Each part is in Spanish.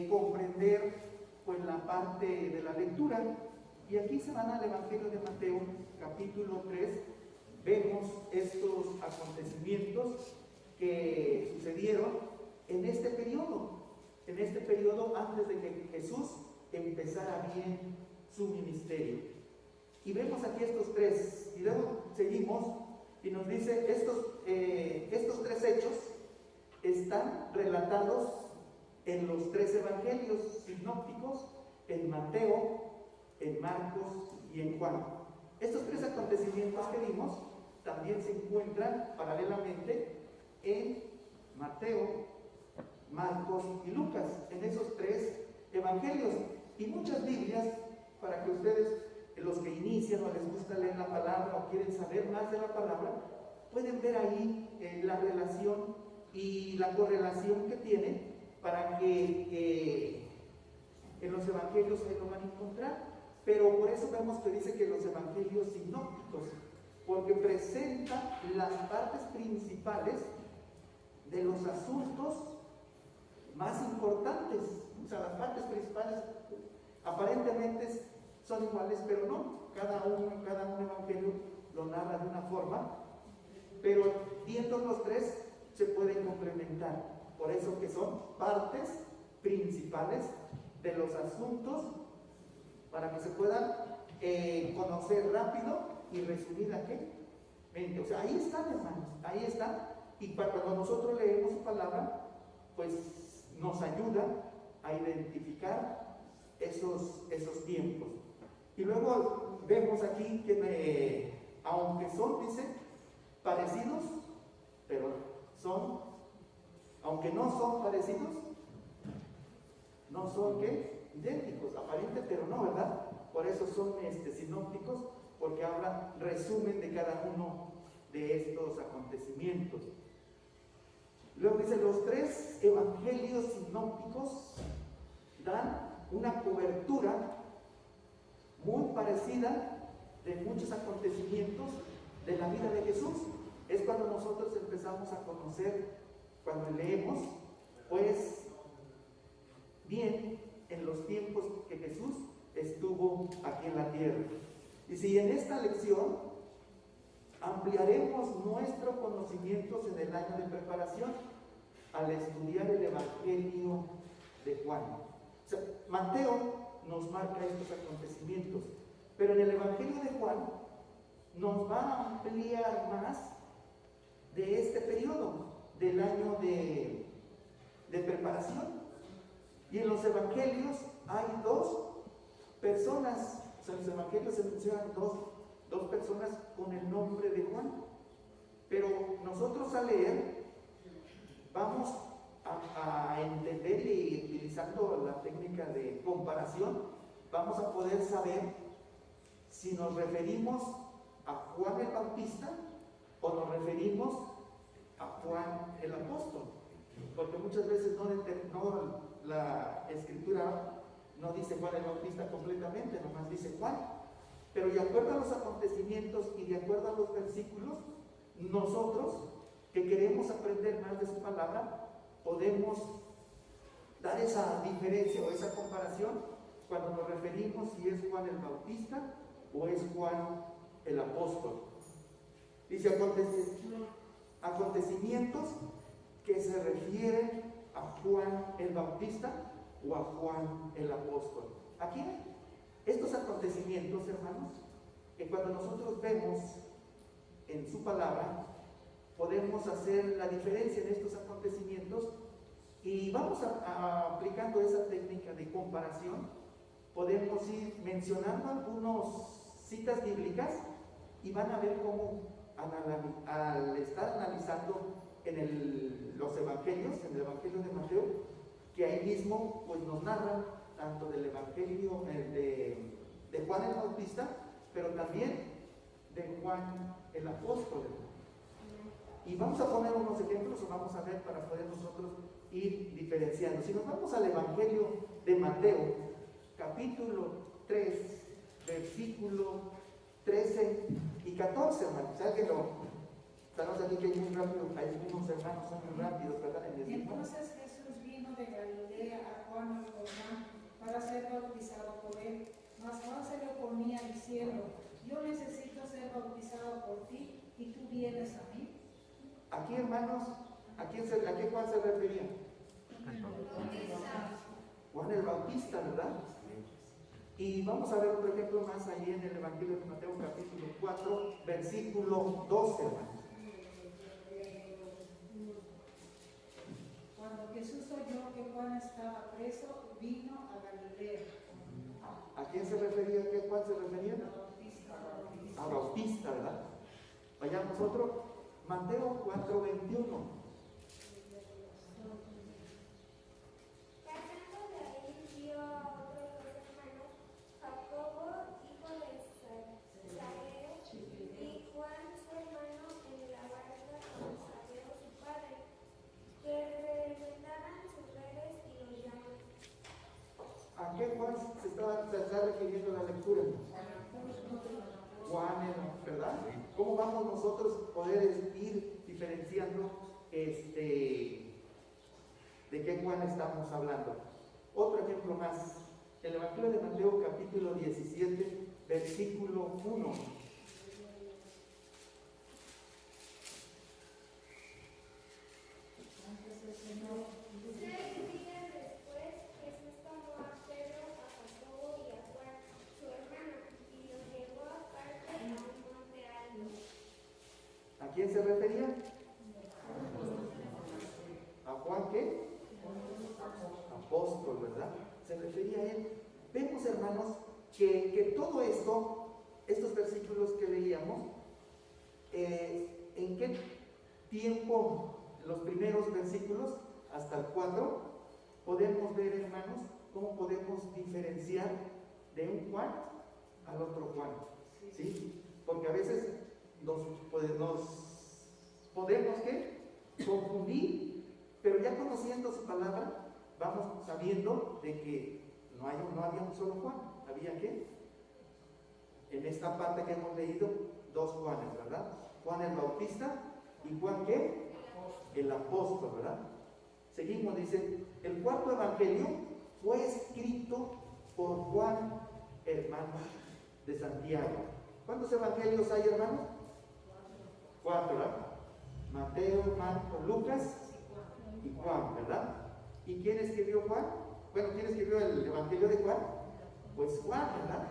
comprender pues la parte de la lectura. Y aquí se van al Evangelio de Mateo, capítulo 3, vemos estos acontecimientos que sucedieron en este periodo antes de que Jesús empezara bien su ministerio. Y vemos aquí estos tres, y luego seguimos y nos dice, estos tres hechos están relatados en los tres evangelios sinópticos, en Mateo, en Marcos y en Juan. Estos tres acontecimientos que vimos también se encuentran paralelamente en Mateo, Marcos y Lucas, en esos tres evangelios. Y muchas Biblias, para que ustedes, los que inician o les gusta leer la palabra o quieren saber más de la palabra, pueden ver ahí la relación y la correlación que tiene, para que en los evangelios ahí lo van a encontrar. Pero por eso vemos que dice que los evangelios sinópticos, porque presenta las partes principales de los asuntos más importantes. O sea, las partes principales aparentemente son iguales, pero no. Cada un evangelio lo narra de una forma, pero viendo los tres se pueden complementar. Por eso que son partes principales de los asuntos, para que se puedan conocer rápido y resumidamente. O sea, ahí están, hermanos, ahí están. Y cuando nosotros leemos su palabra, pues nos ayuda a identificar esos tiempos. Y luego vemos aquí que aunque son, dice, parecidos, pero aunque no son parecidos, no son ¿qué? Idénticos, aparente, pero no, ¿verdad? Por eso son sinópticos, porque hablan, resumen de cada uno de estos acontecimientos. Luego dice, los tres evangelios sinópticos dan una cobertura muy parecida de muchos acontecimientos de la vida de Jesús. Es cuando nosotros empezamos a conocer, cuando leemos, pues bien, en los tiempos que Jesús estuvo aquí en la tierra. Y si en esta lección ampliaremos nuestros conocimientos en el año de preparación al estudiar el Evangelio de Juan. O sea, Mateo nos marca estos acontecimientos, pero en el Evangelio de Juan nos va a ampliar más de este periodo del año de preparación. Y en los evangelios hay dos personas, o sea, en los evangelios se mencionan dos personas con el nombre de Juan. Pero nosotros al leer vamos a entender, y utilizando la técnica de comparación, vamos a poder saber si nos referimos a Juan el Bautista o nos referimos a Juan el Apóstol. Porque muchas veces la escritura no dice Juan el Bautista completamente, nomás dice Juan. Pero de acuerdo a los acontecimientos y de acuerdo a los versículos, nosotros que queremos aprender más de su palabra, podemos dar esa diferencia o esa comparación cuando nos referimos si es Juan el Bautista o es Juan el Apóstol. Dice acontecimientos que se refieren a Juan el Bautista o a Juan el Apóstol. Aquí estos acontecimientos, hermanos, que cuando nosotros vemos en su palabra, podemos hacer la diferencia en estos acontecimientos, y vamos aplicando esa técnica de comparación. Podemos ir mencionando algunas citas bíblicas y van a ver cómo al estar analizando en los evangelios, en el Evangelio de Mateo, que ahí mismo pues nos narran tanto del Evangelio de Juan el Bautista, pero también de Juan el Apóstol. Y vamos a poner unos ejemplos, o vamos a ver para poder nosotros ir diferenciando. Si nos vamos al Evangelio de Mateo, capítulo 3, versículo 13 y 14, hermanos. ¿Sabes que estamos aquí que hay muy rápido? Hay unos hermanos son muy rápidos, ¿verdad? Entonces Jesús vino de Galilea a Juan el Jordán para ser bautizado por él. Mas Juan se le oponía diciendo: yo necesito ser bautizado por ti y tú vienes a mí. Aquí, hermanos, ¿a qué Juan se refería? Juan el Bautista, ¿verdad? Y vamos a ver otro ejemplo más ahí en el Evangelio de Mateo, capítulo 4, versículo 12, hermanos. Cuando Jesús oyó que Juan estaba preso, vino a Galilea. ¿A quién se refería? ¿A qué Juan se refería? Bautista. A Bautista, ¿verdad? Vayamos otro. Mateo 4, 21. ¿A qué Juan se está refiriendo la lectura? Juan, ¿verdad? ¿Cómo vamos nosotros a poder ir diferenciando de qué Juan estamos hablando? Otro ejemplo más, el Evangelio de Mateo capítulo 17, versículo 1. ¿A quién se refería? ¿A Juan qué? Apóstol, ¿verdad? Se refería a él. Vemos, hermanos, que todo esto, estos versículos que leíamos, ¿en qué tiempo, los primeros versículos, hasta el 4, podemos ver, hermanos, cómo podemos diferenciar de un Juan al otro Juan? ¿Sí? Porque a veces nos podemos confundir, pero ya conociendo su palabra, vamos sabiendo de que no había un solo Juan, había en esta parte que hemos leído, dos Juanes, ¿verdad? Juan el Bautista y Juan el apóstol, ¿verdad? Seguimos, dice, el cuarto evangelio fue escrito por Juan, hermano de Santiago. ¿Cuántos evangelios hay, hermanos? 4, ¿verdad? Mateo, Marcos, Lucas y Juan, ¿verdad? ¿Y quién escribió Juan? Bueno, ¿quién escribió el evangelio de Juan? Pues Juan, ¿verdad?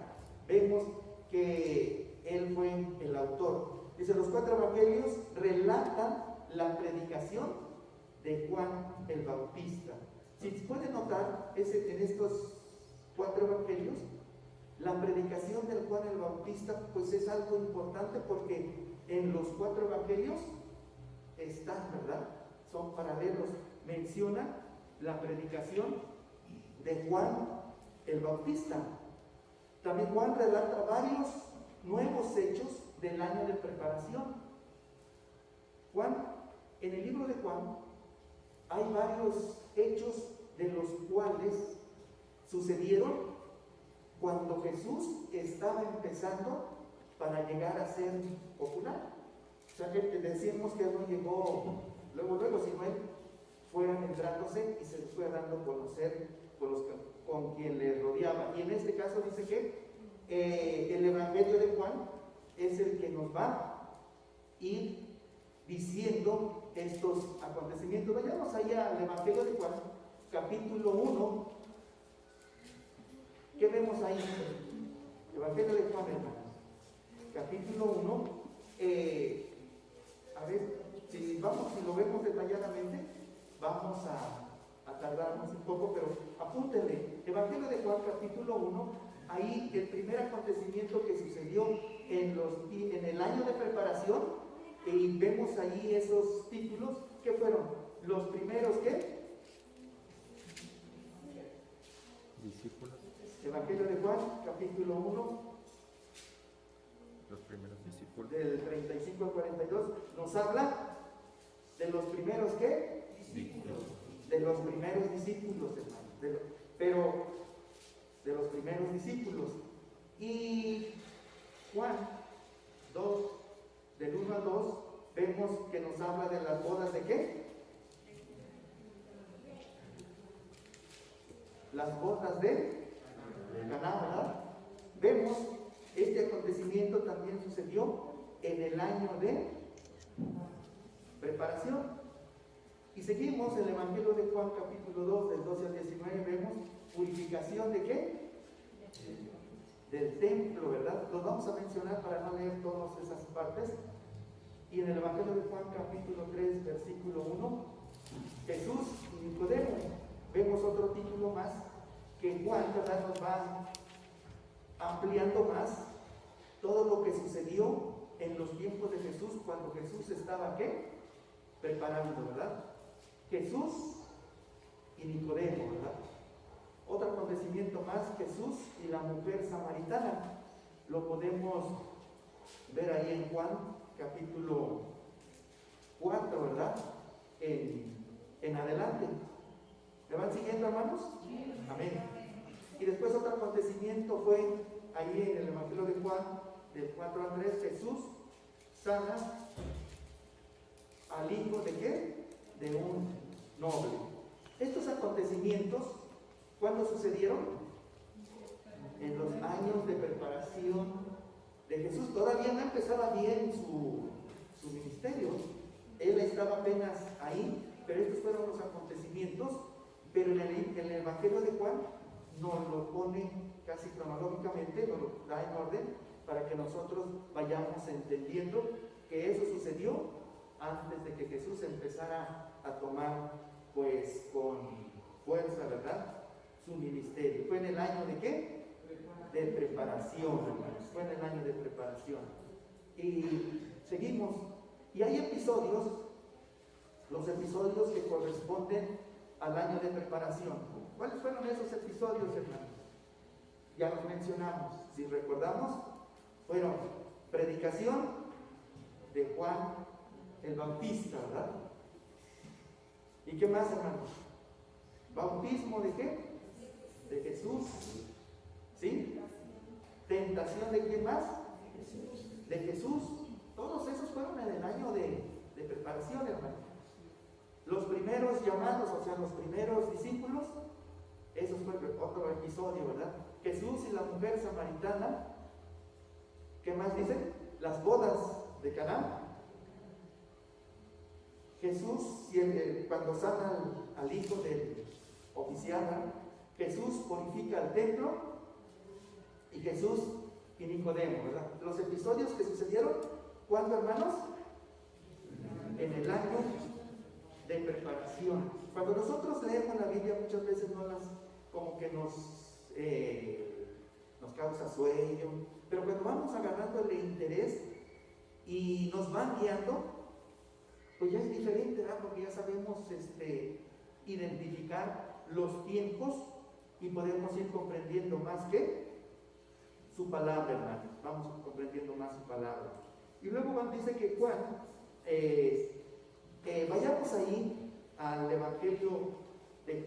Vemos que él fue el autor. Dice, los 4 evangelios relatan la predicación de Juan el Bautista. Si pueden notar, en estos 4 evangelios, la predicación del Juan el Bautista, pues es algo importante porque en los 4 evangelios están, ¿verdad? Son paralelos. Menciona la predicación de Juan el Bautista. También Juan relata varios nuevos hechos del año de preparación. En el libro de Juan hay varios hechos de los cuales sucedieron cuando Jesús estaba empezando para llegar a ser popular. O sea, que decimos que él no llegó luego, sino él fue adentrándose y se fue dando a conocer con quien le rodeaba. Y en este caso dice que el Evangelio de Juan es el que nos va a ir diciendo estos acontecimientos. Vayamos ahí al Evangelio de Juan, capítulo 1. ¿Qué vemos ahí? Evangelio de Juan, hermanos. Capítulo 1. A ver, si lo vemos detalladamente, vamos a tardarnos un poco, pero apúntenle. Evangelio de Juan, capítulo 1. Ahí el primer acontecimiento que sucedió en el año de preparación, y vemos ahí esos títulos, ¿qué fueron? Los primeros, discípulos. Evangelio de Juan, capítulo 1, Los primeros discípulos. del 35 al 42, nos habla de los primeros, Discípulos. De los primeros discípulos, hermanos. Pero de los primeros discípulos. Y Juan 2, del 1 al 2, vemos que nos habla de las bodas de las bodas de Caná, ¿verdad? Vemos, este acontecimiento también sucedió en el año de preparación. Y seguimos el Evangelio de Juan, capítulo 2, del 12 al 19, vemos purificación de ¿qué? Del templo, ¿verdad? Los vamos a mencionar para no leer todas esas partes. Y en el Evangelio de Juan, capítulo 3, versículo 1, Jesús y Nicodemo. Vemos otro título más que Juan, ¿verdad?, nos va ampliando más todo lo que sucedió en los tiempos de Jesús, cuando Jesús estaba ¿qué? Preparando, ¿verdad? Jesús y Nicodemo, ¿verdad? Otro acontecimiento más, Jesús y la mujer samaritana. Lo podemos ver ahí en Juan, capítulo 4, ¿verdad? En adelante. ¿Me van siguiendo, hermanos? Amén. Y después otro acontecimiento fue ahí en el Evangelio de Juan, del 4 al 3, Jesús sana al hijo de ¿qué? De un noble. Estos acontecimientos, ¿cuándo sucedieron? En los años de preparación de Jesús. Todavía no empezaba bien su ministerio. Él estaba apenas ahí, pero estos fueron los acontecimientos. Pero en el Evangelio de Juan nos lo pone casi cronológicamente, nos lo da en orden para que nosotros vayamos entendiendo que eso sucedió antes de que Jesús empezara a tomar, pues, con fuerza, ¿verdad?, su ministerio. ¿Fue en el año de qué? De preparación, hermanos. Fue en el año de preparación. Y seguimos. Y hay episodios, los episodios que corresponden al año de preparación. ¿Cuáles fueron esos episodios, hermanos? Ya los mencionamos. Si recordamos, fueron predicación de Juan el Bautista, ¿verdad? ¿Y qué más, hermanos? Bautismo de qué? De Jesús. ¿Sí? Tentación de quién más? De Jesús. Todos esos fueron en el año de preparación, hermanos. Los primeros llamados, o sea, los primeros discípulos, eso fue otro episodio, ¿verdad? Jesús y la mujer samaritana. ¿Qué más dice? Las bodas de Caná. Jesús, cuando sana al hijo del oficial, ¿verdad? Jesús purifica el templo y Jesús y Nicodemo, ¿verdad? Los episodios que sucedieron, ¿cuándo, hermanos? En el año de preparación. Cuando nosotros leemos la Biblia, muchas veces como que nos causa sueño, pero cuando vamos agarrando el interés y nos van guiando, pues ya es diferente, ¿verdad? Porque ya sabemos identificar los tiempos y podemos ir comprendiendo más que su palabra, hermanos. Vamos comprendiendo más su palabra. Y luego dice que Juan, vayamos ahí al Evangelio de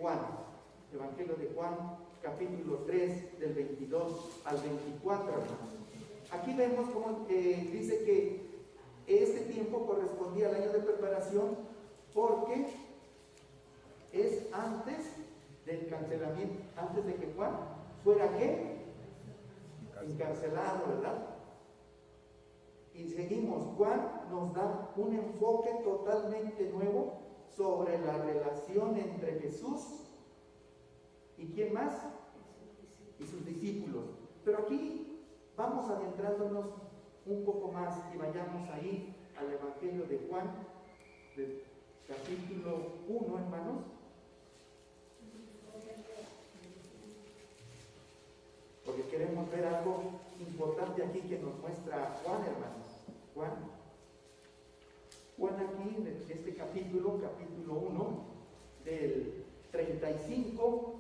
Juan, capítulo 3, del 22 al 24, hermanos. Aquí vemos cómo dice que este tiempo correspondía al año de preparación porque es antes del cancelamiento, antes de que Juan fuera ¿qué? Encarcelado, ¿verdad? Y seguimos. Juan nos da un enfoque totalmente nuevo sobre la relación entre Jesús y ¿quién más? Y sus discípulos. Pero aquí vamos adentrándonos un poco más y vayamos ahí al Evangelio de Juan, del capítulo 1, hermanos. Porque queremos ver algo importante aquí que nos muestra Juan, hermanos. Juan aquí, en este capítulo 1, del 35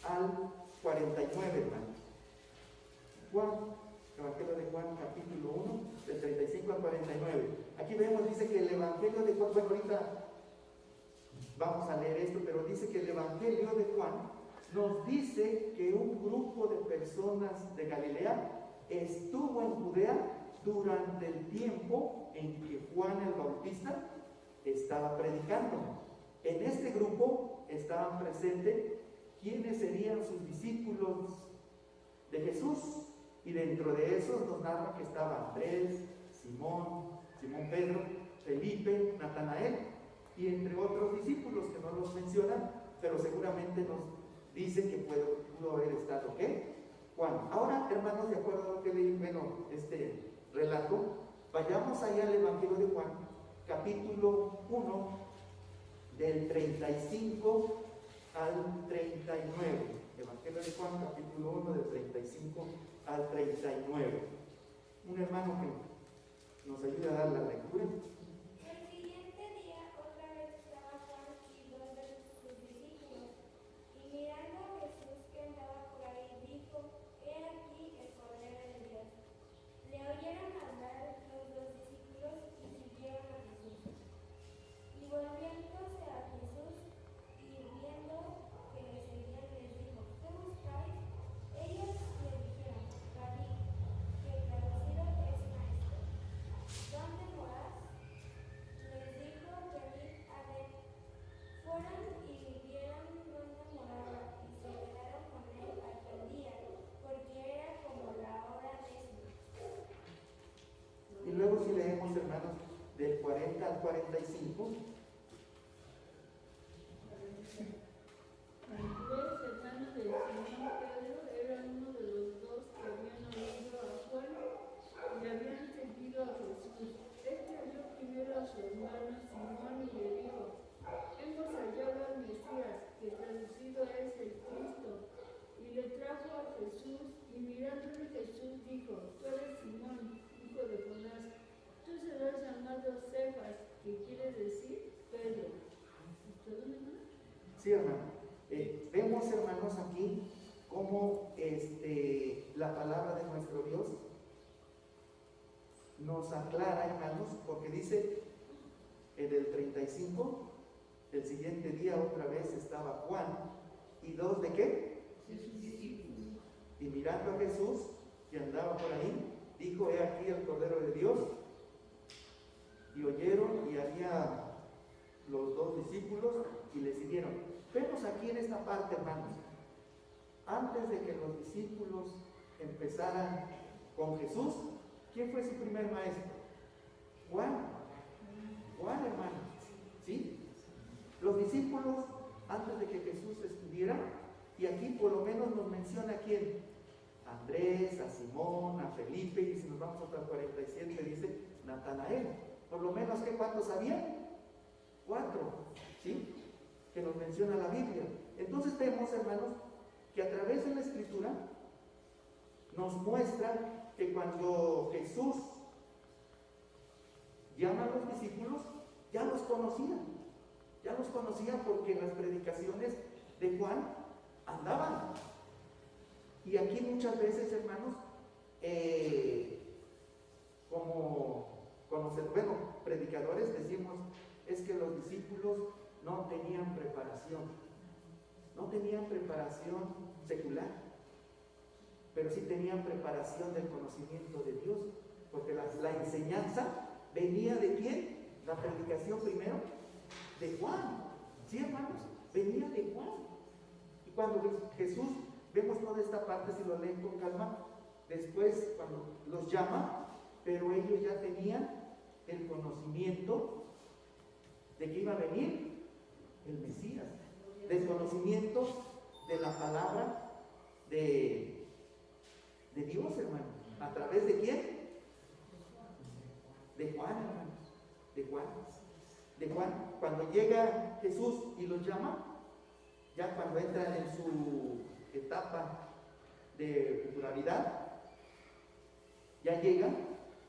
al 49, hermanos. Evangelio de Juan, capítulo 1, del 35 al 49. Aquí vemos, dice que el Evangelio de Juan, bueno, ahorita vamos a leer esto, pero dice que el Evangelio de Juan nos dice que un grupo de personas de Galilea estuvo en Judea durante el tiempo en que Juan el Bautista estaba predicando. En este grupo estaban presentes quiénes serían sus discípulos de Jesús. Y dentro de esos nos narra que estaba Andrés, Simón Pedro, Felipe, Natanael, y entre otros discípulos que no los mencionan, pero seguramente nos dicen que pudo haber estado ¿qué? Juan. Ahora, hermanos, de acuerdo a lo que leí, este relato, vayamos allá al Evangelio de Juan, capítulo 1, del 35 al 39. Evangelio de Juan, capítulo 1, del 35 al 39. Un hermano que nos ayude a dar la lectura. El siguiente día otra vez estaba Juan y dos de sus discípulos, y mirando a Jesús que andaba por ahí, dijo: He aquí el Cordero de Dios. Le oyeron hablar los dos discípulos y siguieron a Jesús. Y volviéndose a Jesús y viendo que le seguían, les dijo: ¿Qué buscáis? Ellos le dijeron: Rabí, que traducido es maestro. ¿Dónde morás? Les dijo: Venid a ver. Fueron y vieron dónde moraba, y se quedaron con él aquel día, porque era como la hora 10:00. Y luego si leemos, hermanos, del 40 al 45. Andrés, hermano de Simón Pedro, era uno de los dos que habían oído a Juan y habían seguido a Jesús. Este halló primero a su hermano Simón y le dijo: Hemos hallado al Mesías, que traducido es el Cristo. Y le trajo a Jesús, y mirándole Jesús dijo: Tú eres Simón, hijo de Jonás, tú serás llamado Cefas, que quiere decir Pedro. ¿Todo hermano? Sí, hermano. Vemos, hermanos, aquí cómo la palabra de nuestro Dios nos aclara, hermanos, porque dice en el 35, el siguiente día otra vez estaba Juan, y dos de qué? Y mirando a Jesús, que andaba por ahí, dijo: He aquí el Cordero de Dios. Y oyeron, y había los dos discípulos, y le siguieron. Vemos aquí en esta parte, hermanos, antes de que los discípulos empezaran con Jesús, ¿quién fue su primer maestro? Juan, hermanos, ¿sí? Los discípulos, antes de que Jesús estuviera, y aquí por lo menos nos menciona a quién: a Andrés, a Simón, a Felipe, y si nos vamos hasta el 47 dice Natanael. Por lo menos, ¿cuántos había? 4, ¿sí? Que nos menciona la Biblia. Entonces vemos, hermanos, que a través de la Escritura nos muestra que cuando Jesús llama a los discípulos, ya los conocían porque en las predicaciones de Juan andaban. Y aquí muchas veces, hermanos, predicadores decimos, es que los discípulos no tenían preparación secular, pero sí tenían preparación del conocimiento de Dios, porque la enseñanza venía ¿de quién? La predicación primero de Juan, ¿sí, hermanos? Venía de Juan. Y cuando Jesús, vemos toda esta parte, si lo leen con calma, después cuando los llama, pero ellos ya tenían el conocimiento de que iba a venir el Mesías, del conocimiento de la palabra de Dios, hermano. ¿A través de quién? De Juan, hermanos. De Juan. Cuando llega Jesús y los llama, ya cuando entran en su etapa de popularidad, ya llegan,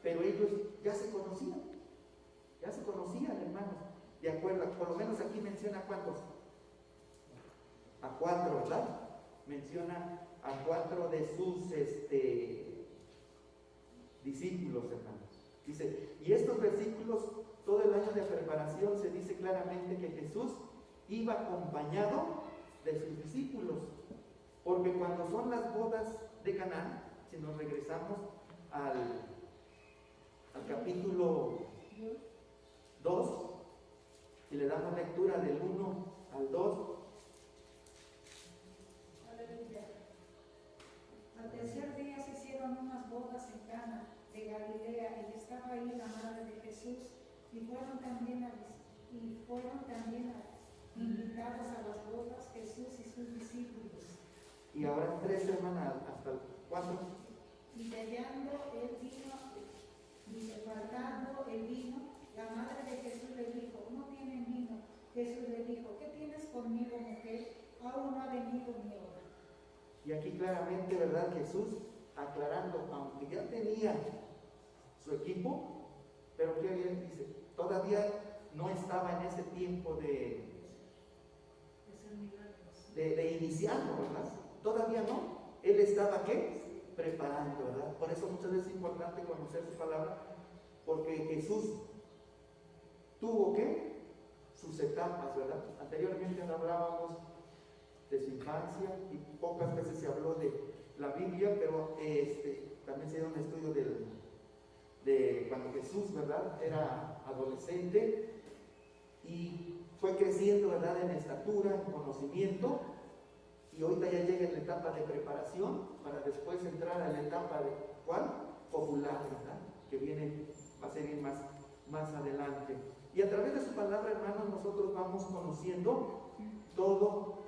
pero ellos ya se conocían, hermanos. De acuerdo, por lo menos aquí menciona cuántos, a 4, ¿verdad? Menciona a 4 de sus discípulos, hermanos. Dice, y estos versículos, todo el año de preparación se dice claramente que Jesús iba acompañado de sus discípulos, porque cuando son las bodas de Canaán, si nos regresamos al capítulo 2, y le damos lectura del 1 al 2, de Galilea, y estaba ahí la madre de Jesús, y fueron también invitados a las bodas Jesús y sus discípulos. Y ahora 3, hermana, ¿hasta cuándo? Y bebiendo el vino, dice, faltando el vino, la madre de Jesús le dijo, ¿no tienen vino? Jesús le dijo, ¿qué tienes conmigo, mujer? Aún no ha venido mi hora. Y aquí claramente, ¿verdad? Jesús aclarando, aunque ya tenía su equipo, pero que bien dice, todavía no estaba en ese tiempo de iniciarlo, ¿verdad? Todavía no. Él estaba, ¿qué? Preparando, ¿verdad? Por eso muchas veces es importante conocer su palabra, porque Jesús tuvo, ¿qué? Sus etapas, ¿verdad? Anteriormente hablábamos de su infancia y pocas veces se habló de la Biblia, pero también se dio un estudio de cuando Jesús, ¿verdad? Era adolescente y fue creciendo, ¿verdad? En estatura, en conocimiento, y ahorita ya llega en la etapa de preparación para después entrar a la etapa de, ¿cuál? Popular, ¿verdad? Que viene, va a seguir más adelante. Y a través de su palabra, hermanos, nosotros vamos conociendo todo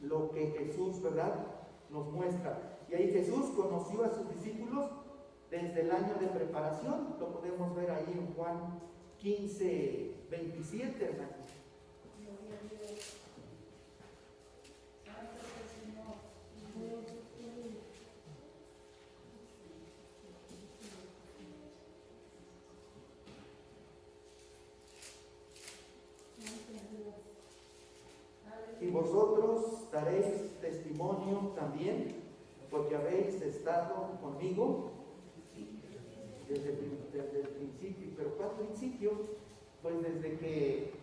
lo que Jesús, ¿verdad?, nos muestra. Y ahí Jesús conoció a sus discípulos desde el año de preparación. Lo podemos ver ahí en Juan 15, 27, hermanos. Gloria a Dios. Santo es el Señor. Y vosotros daréis testimonio también, porque habéis estado conmigo desde el principio. ¿Pero cuál principio? Pues desde que,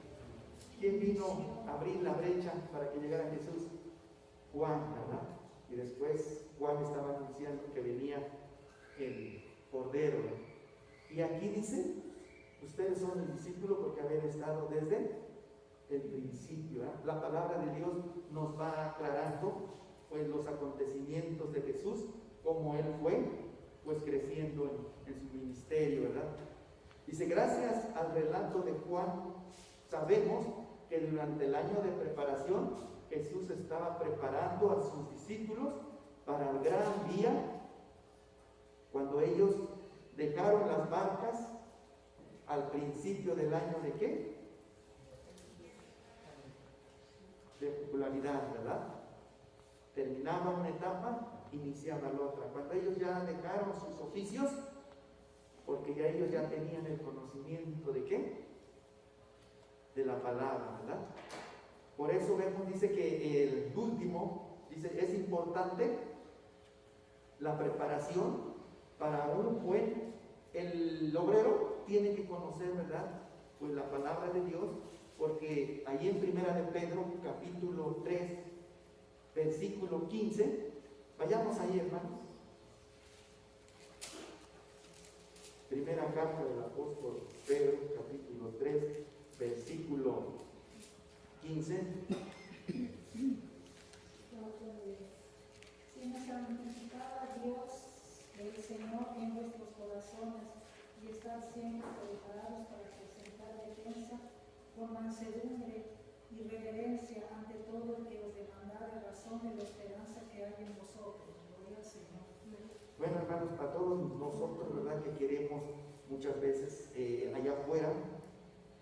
¿quién vino a abrir la brecha para que llegara Jesús? Juan, ¿verdad? Y después Juan estaba anunciando que venía el Cordero. Y aquí dice, ustedes son mis discípulos porque habéis estado desde el principio, ¿eh? La palabra de Dios nos va aclarando pues los acontecimientos de Jesús, cómo él fue pues creciendo en su ministerio, ¿verdad? Dice, gracias al relato de Juan sabemos que durante el año de preparación Jesús estaba preparando a sus discípulos para el gran día cuando ellos dejaron las barcas al principio del año de ¿qué? De popularidad, ¿verdad? Terminaba una etapa, iniciaba la otra. Cuando ellos ya dejaron sus oficios, porque ya ellos ya tenían el conocimiento de ¿qué? De la palabra, ¿verdad? Por eso vemos, dice que el último, dice, es importante la preparación para un buen, el obrero tiene que conocer, ¿verdad? Pues la palabra de Dios, porque ahí en Primera de Pedro, capítulo 3, versículo 15, vayamos ahí, hermanos. Primera carta del apóstol Pedro, capítulo 3, versículo 15. Sino santificad a Dios el Señor en vuestros corazones y estar siempre preparados para presentar defensa con mansedumbre y reverencia ante todo el que os demandare razón de la esperanza que hay en vosotros. Gloria al Señor. Bueno, hermanos, para todos nosotros, ¿verdad? Que queremos muchas veces allá afuera,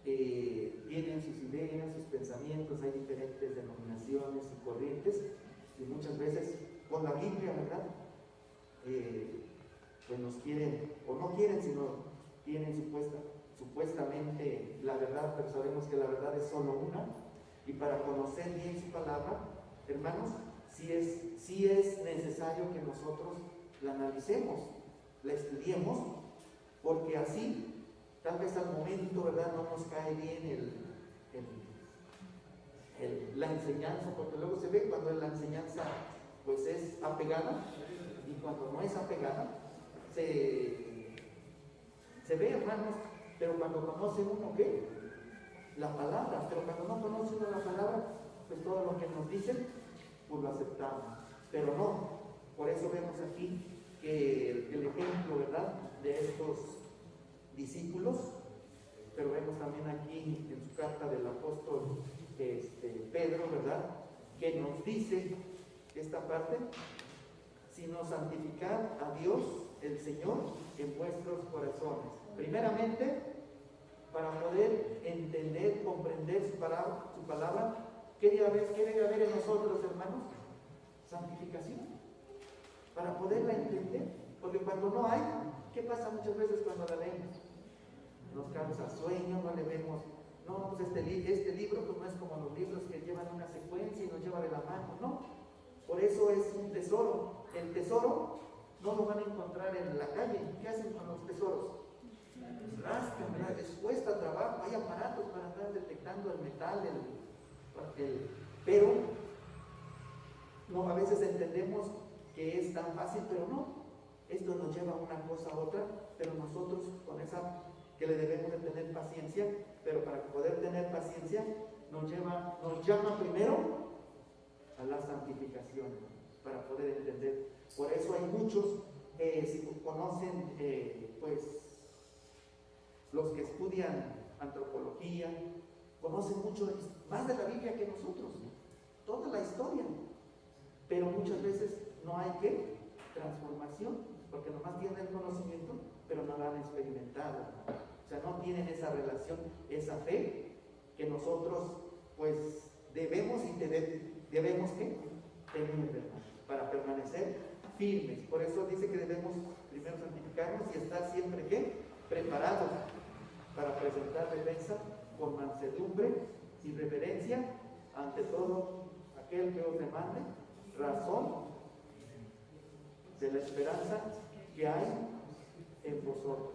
tienen sus ideas, sus pensamientos, hay diferentes denominaciones y corrientes, y muchas veces con la Biblia, ¿verdad? Pues nos quieren, o no quieren, sino tienen supuestamente la verdad, pero sabemos que la verdad es solo una, y para conocer bien su palabra, hermanos, sí es necesario que nosotros la analicemos, la estudiemos, porque así, tal vez al momento, ¿verdad?, no nos cae bien la enseñanza, porque luego se ve cuando la enseñanza pues es apegada, y cuando no es apegada, se ve, hermanos, pero cuando conoce uno, ¿qué? La palabra, pero cuando no conoce uno la palabra, pues todo lo que nos dicen, pues lo aceptamos, pero no. Por eso vemos aquí que el ejemplo, ¿verdad?, de estos discípulos, pero vemos también aquí en su carta del apóstol Pedro, ¿verdad?, que nos dice esta parte: sino santificad a Dios el Señor en vuestros corazones. Primeramente, para poder entender, comprender su palabra, ¿qué debe haber en nosotros, hermanos? Santificación. Para poderla entender. Porque cuando no hay, ¿qué pasa muchas veces cuando la leemos? Nos causa sueño, no le vemos. No, pues este libro pues no es como los libros que llevan una secuencia y nos lleva de la mano, no. Por eso es un tesoro. El tesoro no lo van a encontrar en la calle. ¿Qué hacen con los tesoros? Rascan, ¿verdad? Les cuesta trabajo, hay aparatos para estar detectando el metal, pero no, a veces entendemos que es tan fácil, pero no. Esto nos lleva a una cosa a otra, pero nosotros con esa que le debemos de tener paciencia, pero para poder tener paciencia nos llama primero a la santificación, para poder entender. Por eso hay muchos, si conocen, pues, los que estudian antropología, conocen mucho más de la Biblia que nosotros, toda la historia, pero muchas veces no hay transformación, porque nomás tienen el conocimiento, pero no la han experimentado. O sea, no tienen esa relación, esa fe que nosotros pues debemos tener, ¿verdad?, para permanecer firmes. Por eso dice que debemos primero santificarnos y estar siempre preparados para presentar defensa con mansedumbre y reverencia ante todo aquel que os demande razón de la esperanza que hay en vosotros.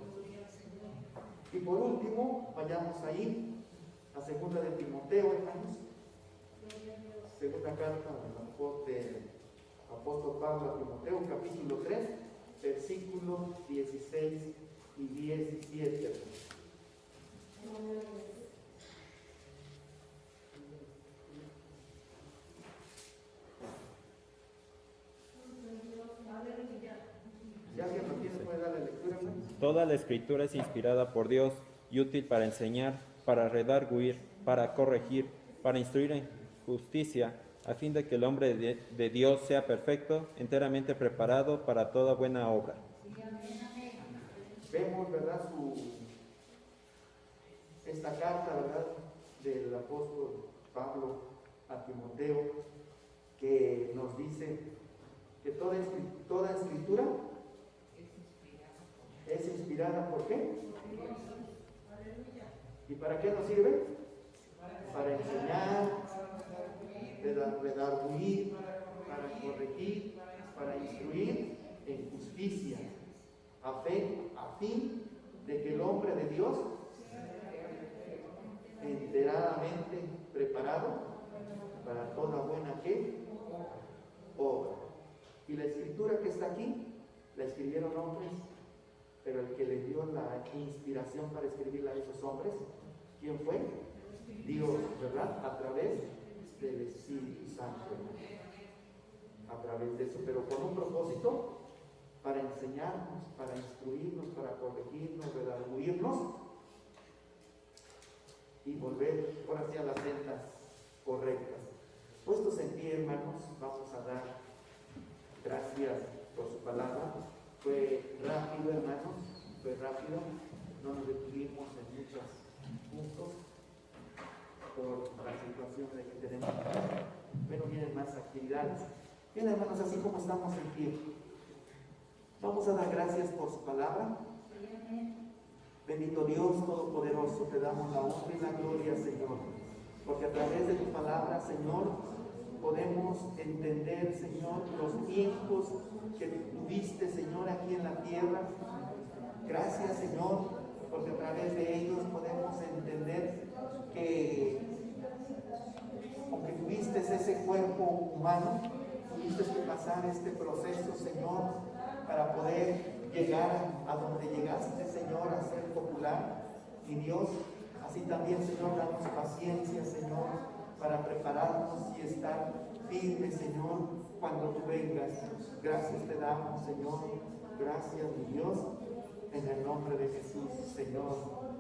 Y por último, vayamos ahí a segunda de Timoteo, hermanos. Segunda carta del apóstol Pablo a Timoteo, capítulo 3, versículos 16 y 17. ¿Ya alguien lo tiene? ¿Puede dar la lectura, hermanos? Toda la escritura es inspirada por Dios y útil para enseñar, para redarguir, para corregir, para instruir en justicia, a fin de que el hombre de Dios sea perfecto, enteramente preparado para toda buena obra. Vemos, ¿verdad?, esta carta, ¿verdad?, del apóstol Pablo a Timoteo, que nos dice que toda escritura es inspirada. ¿Por qué? ¿Y para qué nos sirve? Para enseñar, redarguir, para corregir, para instruir en justicia, a fin de que el hombre de Dios, enteradamente preparado para toda buena obra. Y la escritura que está aquí la escribieron hombres, pero el que le dio la inspiración para escribirla a esos hombres, ¿quién fue? Dios, ¿verdad? A través del Espíritu Santo, a través de eso, pero con un propósito: para enseñarnos, para instruirnos, para corregirnos, redarguirnos y volver ahora sí a las sendas correctas. Puestos en pie, hermanos, vamos a dar gracias por su palabra. Fue rápido, hermanos, fue rápido, no nos detuvimos en muchos puntos por la situación de que tenemos, pero vienen más actividades. Bien, hermanos, así como estamos en pie, vamos a dar gracias por su palabra. Bendito Dios Todopoderoso, te damos la honra y la gloria, Señor, porque a través de tu palabra, Señor, podemos entender, Señor, los tiempos que tuviste, Señor, aquí en la tierra. Gracias, Señor, porque a través de ellos podemos entender que aunque tuviste ese cuerpo humano, tuviste que pasar este proceso, Señor, para poder llegar a donde llegaste, Señor, a ser popular. Y Dios, así también, Señor, danos paciencia, Señor, para prepararnos y estar firmes, Señor, cuando tú vengas. Gracias te damos, Señor. Gracias, mi Dios, en el nombre de Jesús, Señor.